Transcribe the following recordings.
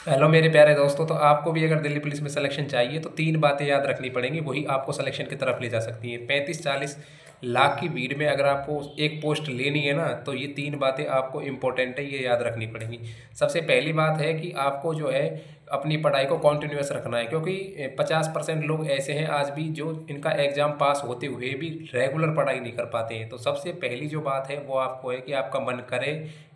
Hello मेरे प्यारे दोस्तों। तो आपको भी अगर दिल्ली पुलिस में सिलेक्शन चाहिए तो तीन बातें याद रखनी पड़ेंगी, वही आपको सिलेक्शन की तरफ ले जा सकती हैं। 35-40 लाख की भीड़ में अगर आपको एक पोस्ट लेनी है ना, तो ये तीन बातें आपको इम्पोर्टेंट है, ये याद रखनी पड़ेंगी। सबसे पहली बात है कि आपको जो है अपनी पढ़ाई को कॉन्टिन्यूस रखना है, क्योंकि 50% लोग ऐसे हैं आज भी जो इनका एग्ज़ाम पास होते हुए भी रेगुलर पढ़ाई नहीं कर पाते हैं। तो सबसे पहली जो बात है वो आपको है कि आपका मन करे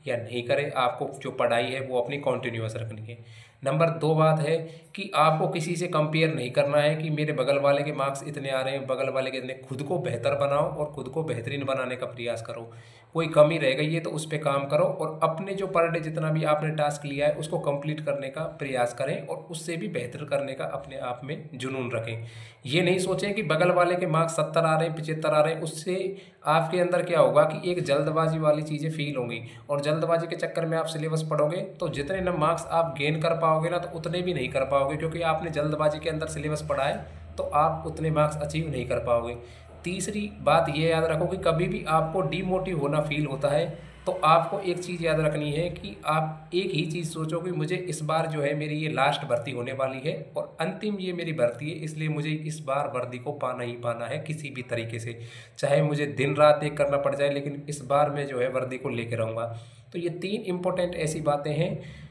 या नहीं करे, आपको जो पढ़ाई है वो अपनी कॉन्टिन्यूस रखनी है। नंबर दो बात है कि आपको किसी से कंपेयर नहीं करना है कि मेरे बगल वाले के मार्क्स इतने आ रहे हैं, बगल वाले के इतने। खुद को बेहतर बनाओ और खुद को बेहतरीन बनाने का प्रयास करो। कोई कमी रह गई है तो उस पर काम करो और अपने जो पर डे जितना भी आपने टास्क लिया है उसको कंप्लीट करने का प्रयास करें और उससे भी बेहतर करने का अपने आप में जुनून रखें। ये नहीं सोचें कि बगल वाले के मार्क्स 70 आ रहे हैं, 75 आ रहे हैं, उससे आपके अंदर क्या होगा कि एक जल्दबाजी वाली चीज़ें फील होंगी और जल्दबाजी के चक्कर में आप सिलेबस पढ़ोगे तो जितने न मार्क्स आप गेन कर पाओगे ना, तो उतने भी नहीं कर पाओगे, क्योंकि आपने जल्दबाजी के अंदर सिलेबस पढ़ा है तो आप उतने मार्क्स अचीव नहीं कर पाओगे। तीसरी बात ये याद रखो कि कभी भी आपको डीमोटिव होना फील होता है तो आपको एक चीज़ याद रखनी है कि आप एक ही चीज़ सोचो कि मुझे इस बार जो है मेरी ये लास्ट भर्ती होने वाली है और अंतिम ये मेरी भर्ती है, इसलिए मुझे इस बार वर्दी को पाना ही पाना है किसी भी तरीके से, चाहे मुझे दिन रात एक करना पड़ जाए, लेकिन इस बार मैं जो है वर्दी को लेकर रहूँगा। तो ये तीन इम्पोर्टेंट ऐसी बातें हैं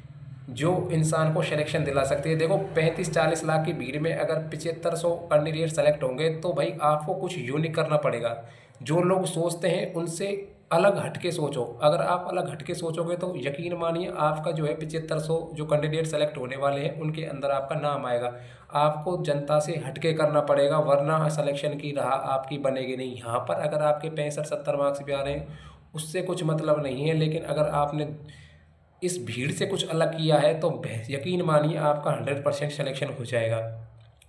जो इंसान को सिलेक्शन दिला सकती है। देखो 35-40 लाख की भीड़ में अगर 7500 कैंडिडेट सेलेक्ट होंगे तो भाई आपको कुछ यूनिक करना पड़ेगा। जो लोग सोचते हैं उनसे अलग हटके सोचो। अगर आप अलग हटके सोचोगे तो यकीन मानिए आपका जो है 7500 जो कैंडिडेट सेलेक्ट होने वाले हैं उनके अंदर आपका नाम आएगा। आपको जनता से हटके करना पड़ेगा, वरना सिलेक्शन की राह आपकी बनेगी नहीं। यहाँ पर अगर आपके 65-70 मार्क्स भी आ रहे हैं उससे कुछ मतलब नहीं है, लेकिन अगर आपने इस भीड़ से कुछ अलग किया है तो यकीन मानिए आपका 100% सिलेक्शन हो जाएगा।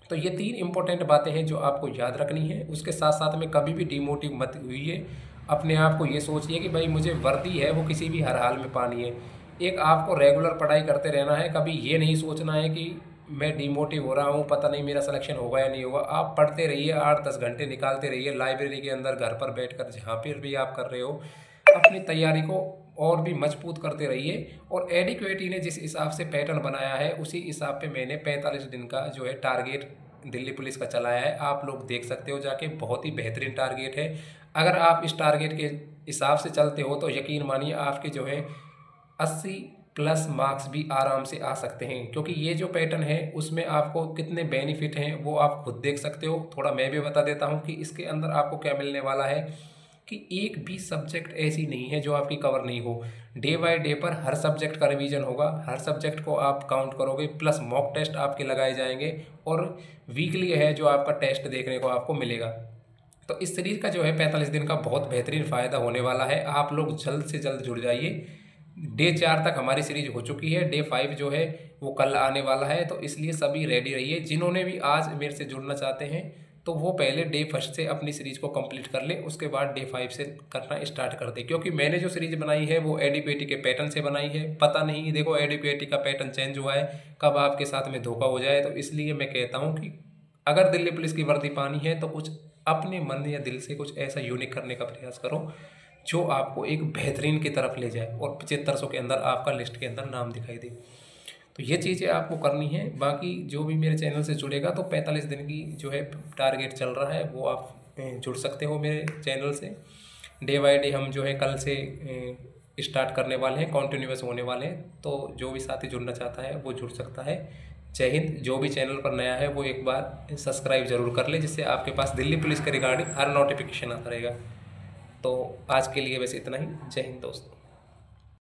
तो ये तीन इम्पोर्टेंट बातें हैं जो आपको याद रखनी है। उसके साथ साथ में कभी भी डिमोटिव मत हुई। अपने आप को ये सोचिए कि भाई मुझे वर्दी है वो किसी भी हर हाल में पानी है। एक आपको रेगुलर पढ़ाई करते रहना है, कभी ये नहीं सोचना है कि मैं डिमोटिव हो रहा हूँ, पता नहीं मेरा सिलेक्शन होगा या नहीं होगा। आप पढ़ते रहिए, 8-10 घंटे निकालते रहिए लाइब्रेरी के अंदर, घर पर बैठकर जहाँ पर भी आप कर रहे हो, अपनी तैयारी को और भी मजबूत करते रहिए। और एडिक्वेटी ने जिस हिसाब से पैटर्न बनाया है उसी हिसाब पे मैंने 45 दिन का जो है टारगेट दिल्ली पुलिस का चलाया है। आप लोग देख सकते हो जाके, बहुत ही बेहतरीन टारगेट है। अगर आप इस टारगेट के हिसाब से चलते हो तो यकीन मानिए आपके जो है 80+ मार्क्स भी आराम से आ सकते हैं, क्योंकि ये जो पैटर्न है उसमें आपको कितने बेनिफिट हैं वो आप खुद देख सकते हो। थोड़ा मैं भी बता देता हूँ कि इसके अंदर आपको क्या मिलने वाला है कि एक भी सब्जेक्ट ऐसी नहीं है जो आपकी कवर नहीं हो। डे बाय डे पर हर सब्जेक्ट का रिवीजन होगा, हर सब्जेक्ट को आप काउंट करोगे, प्लस मॉक टेस्ट आपके लगाए जाएंगे और वीकली है जो आपका टेस्ट देखने को आपको मिलेगा। तो इस सीरीज़ का जो है 45 दिन का बहुत बेहतरीन फ़ायदा होने वाला है। आप लोग जल्द से जल्द जुड़ जाइए। डे 4 तक हमारी सीरीज हो चुकी है, डे 5 जो है वो कल आने वाला है, तो इसलिए सभी रेडी रहिए। जिन्होंने भी आज मेरे से जुड़ना चाहते हैं तो वो पहले डे 1 से अपनी सीरीज को कंप्लीट कर ले, उसके बाद डे 5 से करना स्टार्ट कर दे। क्योंकि मैंने जो सीरीज बनाई है वो एडुकेटी के पैटर्न से बनाई है। पता नहीं, देखो एडुकेटी का पैटर्न चेंज हुआ है, कब आपके साथ में धोखा हो जाए। तो इसलिए मैं कहता हूँ कि अगर दिल्ली पुलिस की वर्दी पानी है तो कुछ अपने मन या दिल से कुछ ऐसा यूनिक करने का प्रयास करो जो आपको एक बेहतरीन की तरफ ले जाए और 7500 के अंदर आपका लिस्ट के अंदर नाम दिखाई दे। तो ये चीज़ें आपको करनी है। बाकी जो भी मेरे चैनल से जुड़ेगा तो 45 दिन की जो है टारगेट चल रहा है वो आप जुड़ सकते हो मेरे चैनल से। डे बाय डे हम जो है कल से स्टार्ट करने वाले हैं, कॉन्टिन्यूस होने वाले हैं। तो जो भी साथी जुड़ना चाहता है वो जुड़ सकता है। जय हिंद। जो भी चैनल पर नया है वो एक बार सब्सक्राइब जरूर कर ले, जिससे आपके पास दिल्ली पुलिस के रिगार्डिंग हर नोटिफिकेशन आता रहेगा। तो आज के लिए बस इतना ही। जय हिंद दोस्तों।